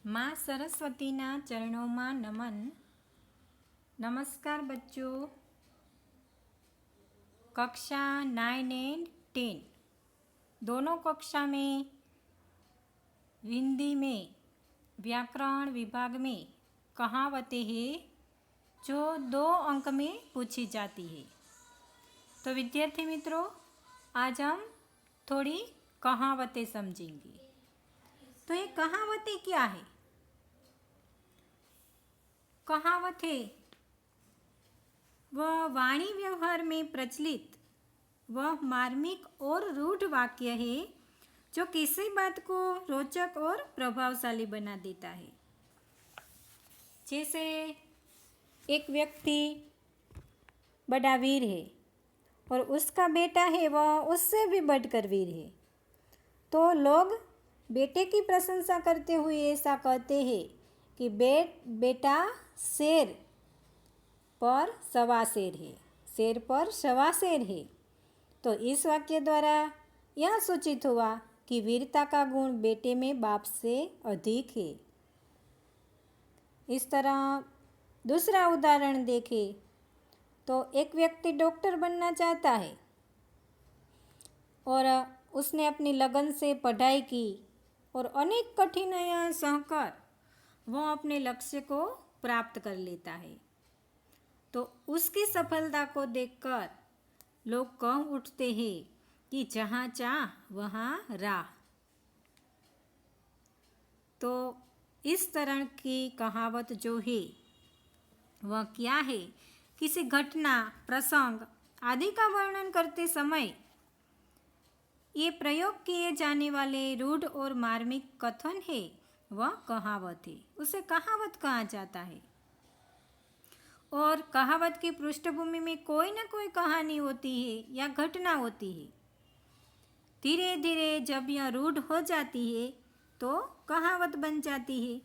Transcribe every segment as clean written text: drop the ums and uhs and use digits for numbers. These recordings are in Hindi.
माँ सरस्वतीना चरणों में नमन। नमस्कार बच्चों। कक्षा 9 एंड 10 दोनों कक्षा में हिंदी में व्याकरण विभाग में कहावतें हैं जो 2 अंक में पूछी जाती है। तो विद्यार्थी मित्रों, आज हम थोड़ी कहावतें समझेंगे। तो ये कहावतें क्या है? कहावतें वह वाणी व्यवहार में प्रचलित वह मार्मिक और रूढ़ वाक्य है जो किसी बात को रोचक और प्रभावशाली बना देता है। जैसे एक व्यक्ति बड़ा वीर है और उसका बेटा है वह उससे भी बढ़कर वीर है, तो लोग बेटे की प्रशंसा करते हुए ऐसा कहते हैं कि बेटा शेर पर सवा शेर है, शेर पर सवा शेर है। तो इस वाक्य द्वारा यह सूचित हुआ कि वीरता का गुण बेटे में बाप से अधिक है। इस तरह दूसरा उदाहरण देखें तो एक व्यक्ति डॉक्टर बनना चाहता है और उसने अपनी लगन से पढ़ाई की और अनेक कठिनाइयाँ सहकर वह अपने लक्ष्य को प्राप्त कर लेता है। तो उसकी सफलता को देखकर लोग कह उठते हैं कि जहाँ चाह वहाँ राह। तो इस तरह की कहावत जो है वह क्या है? किसी घटना, प्रसंग आदि का वर्णन करते समय ये प्रयोग किए जाने वाले रूढ़ और मार्मिक कथन है वह कहावत है, उसे कहावत कहा जाता है। और कहावत की पृष्ठभूमि में कोई ना कोई कहानी होती है या घटना होती है। धीरे धीरे जब यह रूढ़ हो जाती है तो कहावत बन जाती है।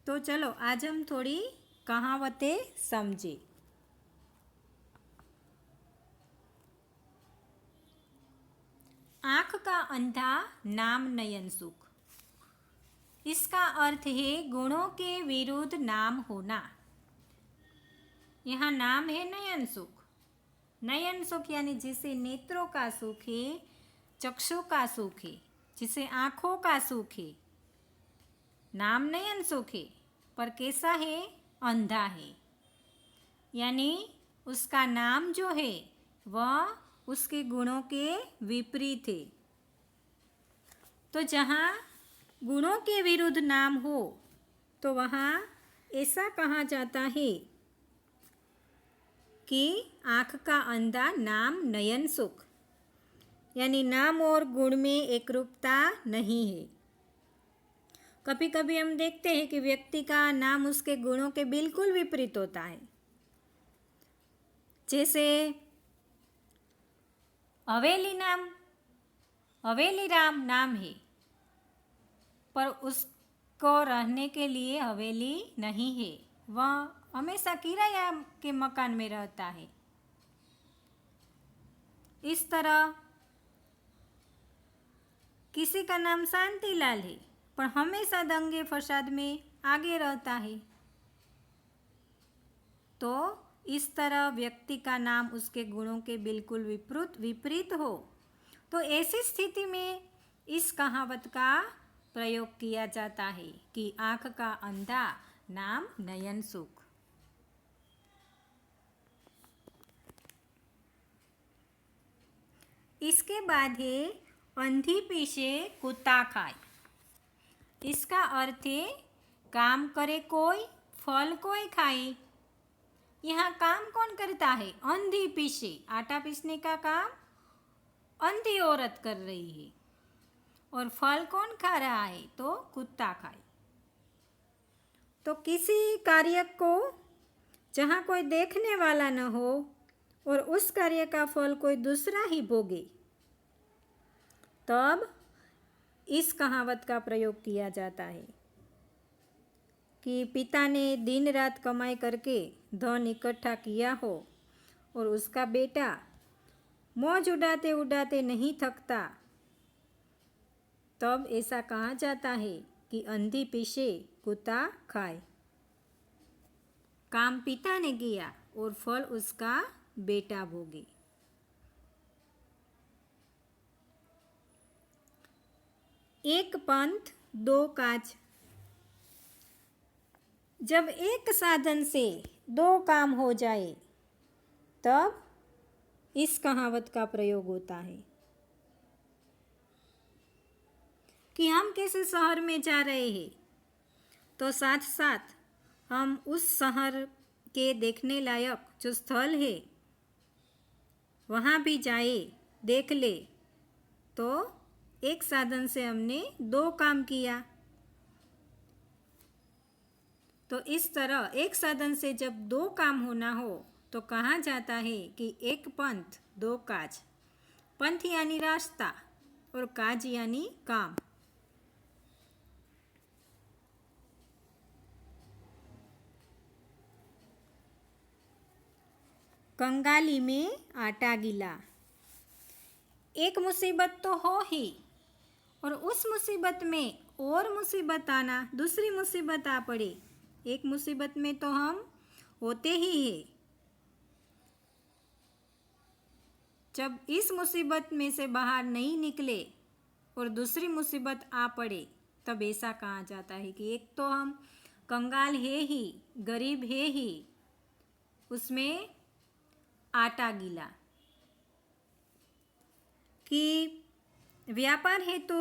तो चलो आज हम थोड़ी कहावतें समझें। आँख का अंधा नाम नयन सुख। इसका अर्थ है गुणों के विरुद्ध नाम होना। यहाँ नाम है नयन सुख। नयन सुख यानी जिसे नेत्रों का सुख है, चक्षु का सुख है, जिसे आँखों का सुख है, नाम नयन सुख है, पर कैसा है? अंधा है। यानी उसका नाम जो है वह उसके गुणों के विपरीत है। तो जहाँ गुणों के विरुद्ध नाम हो तो वहाँ ऐसा कहा जाता है कि आँख का अंधा नाम नयन सुख, यानी नाम और गुण में एकरूपता नहीं है। कभी कभी हम देखते हैं कि व्यक्ति का नाम उसके गुणों के बिल्कुल विपरीत होता है। जैसे हवेली राम नाम है, पर उसको रहने के लिए हवेली नहीं है, वह हमेशा किराया के मकान में रहता है। इस तरह किसी का नाम शांतिलाल है पर हमेशा दंगे फसाद में आगे रहता है। तो इस तरह व्यक्ति का नाम उसके गुणों के बिल्कुल विपरीत हो तो ऐसी स्थिति में इस कहावत का प्रयोग किया जाता है कि आँख का अंधा नाम नयन सुख। इसके बाद है अंधी पीछे कुत्ता खाए। इसका अर्थ है काम करे कोई, फल कोई खाए। यहाँ काम कौन करता है? अंधी पीछे। आटा पीसने का काम अंधी औरत कर रही है और फल कौन खा रहा है? तो कुत्ता खाए। तो किसी कार्य को जहाँ कोई देखने वाला न हो और उस कार्य का फल कोई दूसरा ही भोगे, तब इस कहावत का प्रयोग किया जाता है कि पिता ने दिन रात कमाई करके धन इकट्ठा किया हो और उसका बेटा मौज उड़ाते उड़ाते नहीं थकता, तब ऐसा कहा जाता है कि अंधी पीछे कुत्ता खाए। काम पिता ने किया और फल उसका बेटा भोगे। एक पंथ दो काज। जब एक साधन से दो काम हो जाए तब इस कहावत का प्रयोग होता है कि हम किसी शहर में जा रहे हैं तो साथ साथ हम उस शहर के देखने लायक जो स्थल है वहाँ भी जाए, देख ले, तो एक साधन से हमने दो काम किया। तो इस तरह एक साधन से जब दो काम होना हो तो कहा जाता है कि एक पंथ दो काज। पंथ यानी रास्ता और काज यानी काम। कंगाली में आटा गीला। एक मुसीबत तो हो ही और उस मुसीबत में और मुसीबत आना, दूसरी मुसीबत आ पड़े। एक मुसीबत में तो हम होते ही हैं, जब इस मुसीबत में से बाहर नहीं निकले और दूसरी मुसीबत आ पड़े तब ऐसा कहा जाता है कि एक तो हम कंगाल है ही, गरीब है ही, उसमें आटा गीला। कि व्यापार है तो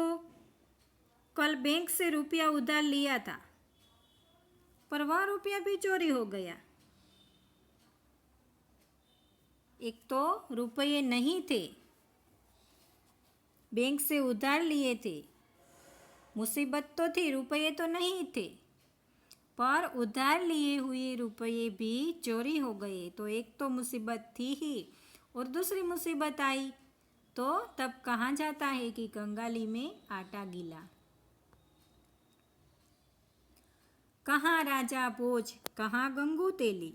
कल बैंक से रुपया उधार लिया था पर वह रुपया भी चोरी हो गया। एक तो रुपये नहीं थे, बैंक से उधार लिए थे, मुसीबत तो थी, रुपये तो नहीं थे, पर उधार लिए हुए रुपये भी चोरी हो गए। तो एक तो मुसीबत थी ही और दूसरी मुसीबत आई, तो तब कहा जाता है कि कंगाली में आटा गीला। कहाँ राजा भोज, कहाँ गंगू तेली।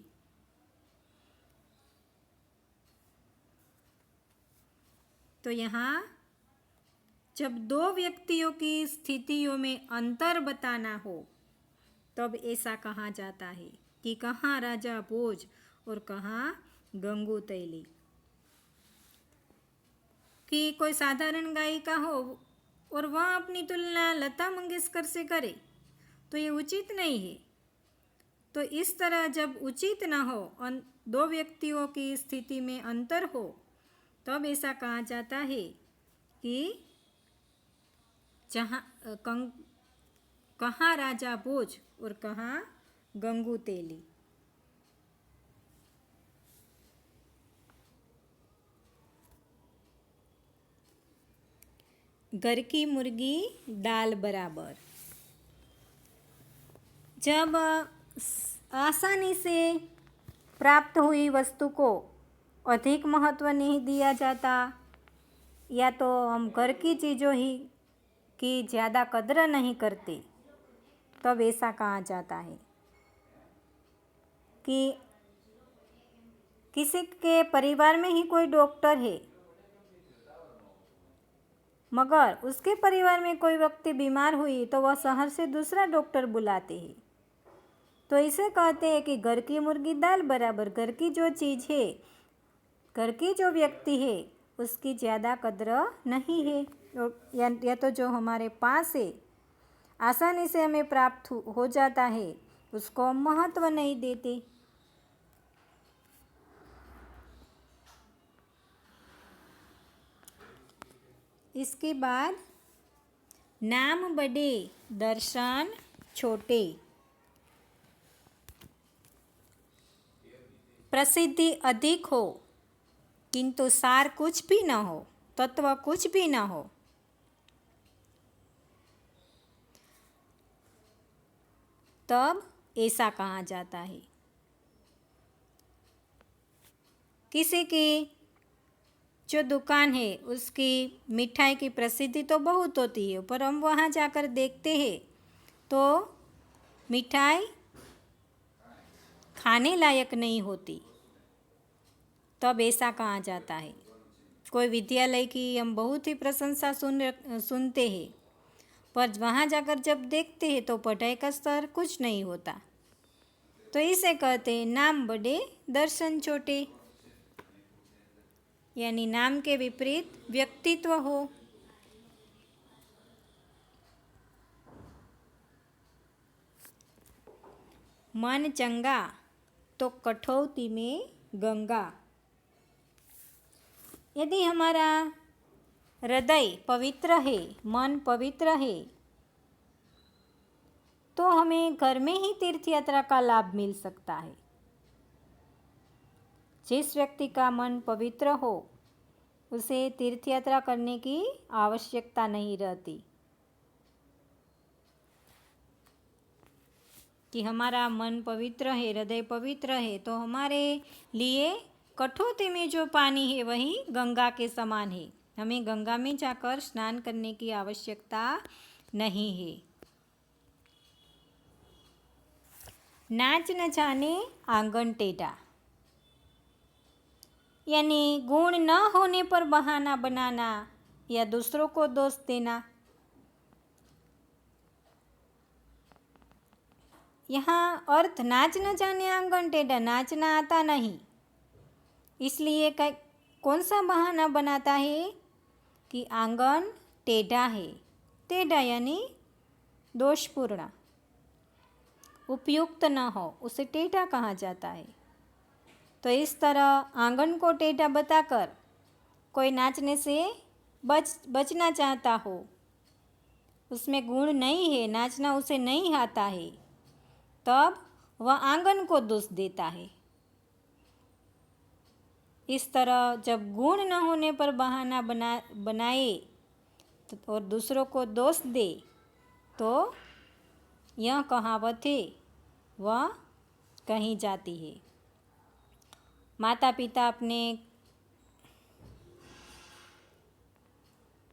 तो यहाँ जब दो व्यक्तियों की स्थितियों में अंतर बताना हो तब ऐसा कहा जाता है कि कहाँ राजा भोज और कहाँ गंगू तैली। कि कोई साधारण गायिका हो और वह अपनी तुलना लता मंगेशकर से करे तो ये उचित नहीं है। तो इस तरह जब उचित ना हो, दो व्यक्तियों की स्थिति में अंतर हो, तब ऐसा कहा जाता है कि कहाँ राजा भोज और कहाँ गंगू तेली। घर की मुर्गी दाल बराबर। जब आसानी से प्राप्त हुई वस्तु को अधिक महत्व नहीं दिया जाता या तो हम घर की चीज़ों ही की ज़्यादा कदर नहीं करते तब ऐसा कहा जाता है कि किसी के परिवार में ही कोई डॉक्टर है मगर उसके परिवार में कोई व्यक्ति बीमार हुई तो वह शहर से दूसरा डॉक्टर बुलाते हैं। तो इसे कहते हैं कि घर की मुर्गी दाल बराबर। घर की जो चीज़ है, घर की जो व्यक्ति है उसकी ज़्यादा कदर नहीं है, या तो जो हमारे पास है आसानी से हमें प्राप्त हो जाता है उसको हम महत्व नहीं देते। इसके बाद नाम बड़े दर्शन छोटे। प्रसिद्धि अधिक हो किंतु सार कुछ भी न हो, तत्व कुछ भी न हो, तब ऐसा कहा जाता है। किसी की जो दुकान है उसकी मिठाई की प्रसिद्धि तो बहुत होती है पर हम वहाँ जाकर देखते हैं तो मिठाई खाने लायक नहीं होती, तब ऐसा कहा जाता है। कोई विद्यालय की हम बहुत ही प्रशंसा सुनते हैं पर वहाँ जाकर जब देखते हैं तो पढ़ाई का स्तर कुछ नहीं होता। तो इसे कहते हैं नाम बड़े दर्शन छोटे, यानी नाम के विपरीत व्यक्तित्व हो। मन चंगा तो कठौती में गंगा। यदि हमारा हृदय पवित्र है, मन पवित्र है, तो हमें घर में ही तीर्थ यात्रा का लाभ मिल सकता है। जिस व्यक्ति का मन पवित्र हो उसे तीर्थ यात्रा करने की आवश्यकता नहीं रहती। कि हमारा मन पवित्र है, हृदय पवित्र है, तो हमारे लिए कठौती में जो पानी है वही गंगा के समान है। हमें गंगा में जाकर स्नान करने की आवश्यकता नहीं है। नाच न जाने आंगन टेढ़ा, यानी गुण न होने पर बहाना बनाना या दूसरों को दोष देना। यहाँ अर्थ नाच न जाने आंगन टेढ़ा, नाचना आता नहीं, इसलिए कौन सा बहाना बनाता है कि आंगन टेढ़ा है। टेढ़ा यानी दोषपूर्ण, उपयुक्त न हो उसे टेढ़ा कहा जाता है। तो इस तरह आंगन को टेढ़ा बताकर कोई नाचने से बचना चाहता हो, उसमें गुण नहीं है, नाचना उसे नहीं आता है, तब वह आंगन को दोष देता है। इस तरह जब गुण न होने पर बहाना बनाए और दूसरों को दोष दे तो यह कहावत है वह कही जाती है। माता पिता अपने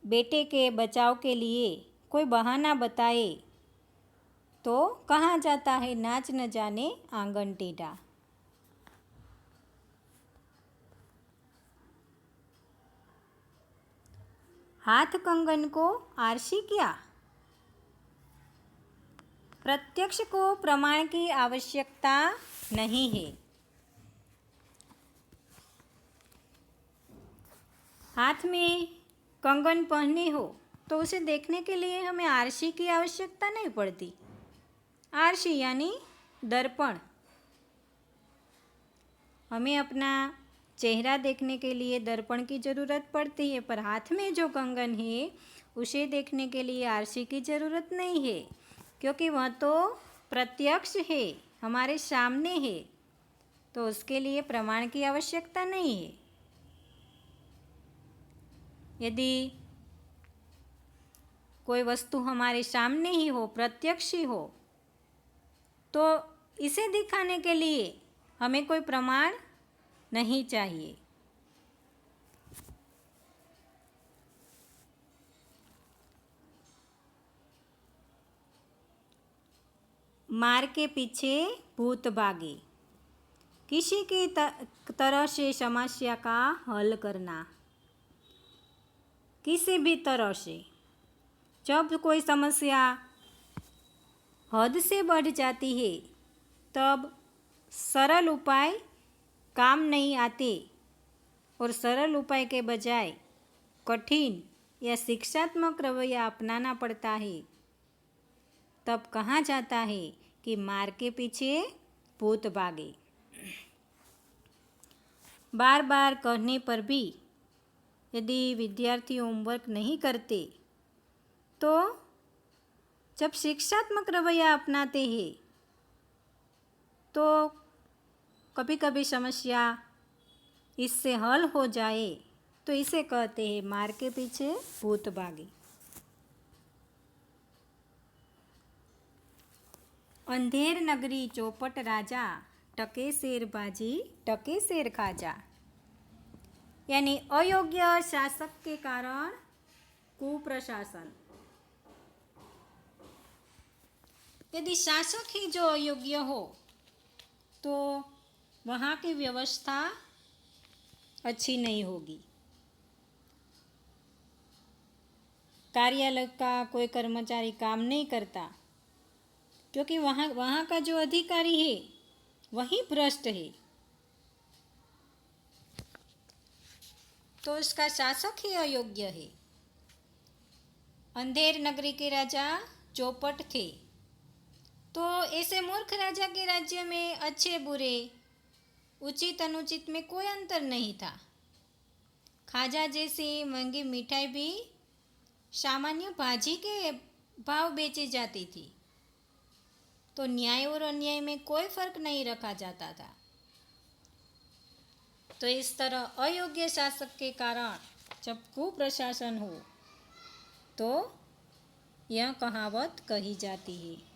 बेटे के बचाव के लिए कोई बहाना बताए तो कहा जाता है नाच न जाने आंगन टेढ़ा। हाथ कंगन को आरसी क्या, प्रत्यक्ष को प्रमाण की आवश्यकता नहीं है। हाथ में कंगन पहने हो तो उसे देखने के लिए हमें आरसी की आवश्यकता नहीं पड़ती। आरसी यानी दर्पण। हमें अपना चेहरा देखने के लिए दर्पण की ज़रूरत पड़ती है, पर हाथ में जो कंगन है उसे देखने के लिए आरसी की ज़रूरत नहीं है, क्योंकि वह तो प्रत्यक्ष है, हमारे सामने है, तो उसके लिए प्रमाण की आवश्यकता नहीं है। यदि कोई वस्तु हमारे सामने ही हो, प्रत्यक्ष ही हो, तो इसे दिखाने के लिए हमें कोई प्रमाण नहीं चाहिए। मार के पीछे भूत भागे, किसी की तरह से समस्या का हल करना। किसी भी तरह से जब कोई समस्या हद से बढ़ जाती है तब सरल उपाय काम नहीं आते और सरल उपाय के बजाय कठिन या शिक्षात्मक रवैया अपनाना पड़ता है। तब कहा जाता है कि मार के पीछे भूत भागे। बार बार कहने पर भी यदि विद्यार्थी होमवर्क नहीं करते तो जब शिक्षात्मक रवैया अपनाते हैं तो कभी कभी समस्या इससे हल हो जाए तो इसे कहते हैं मार के पीछे भूत भागे। अंधेर नगरी चौपट राजा, टके शेर बाजी टके शेर खाजा, यानी अयोग्य शासक के कारण कुप्रशासन। यदि शासक ही जो अयोग्य हो तो वहाँ की व्यवस्था अच्छी नहीं होगी। कार्यालय का कोई कर्मचारी काम नहीं करता, क्योंकि वहाँ का जो अधिकारी है वही भ्रष्ट है, तो उसका शासक ही अयोग्य है। अंधेर नगरी के राजा चौपट थे, तो ऐसे मूर्ख राजा के राज्य में अच्छे बुरे, उचित अनुचित में कोई अंतर नहीं था। खाजा जैसी महंगी मिठाई भी सामान्य भाजी के भाव बेची जाती थी, तो न्याय और अन्याय में कोई फर्क नहीं रखा जाता था। तो इस तरह अयोग्य शासक के कारण जब कुप्रशासन हो तो यह कहावत कही जाती है।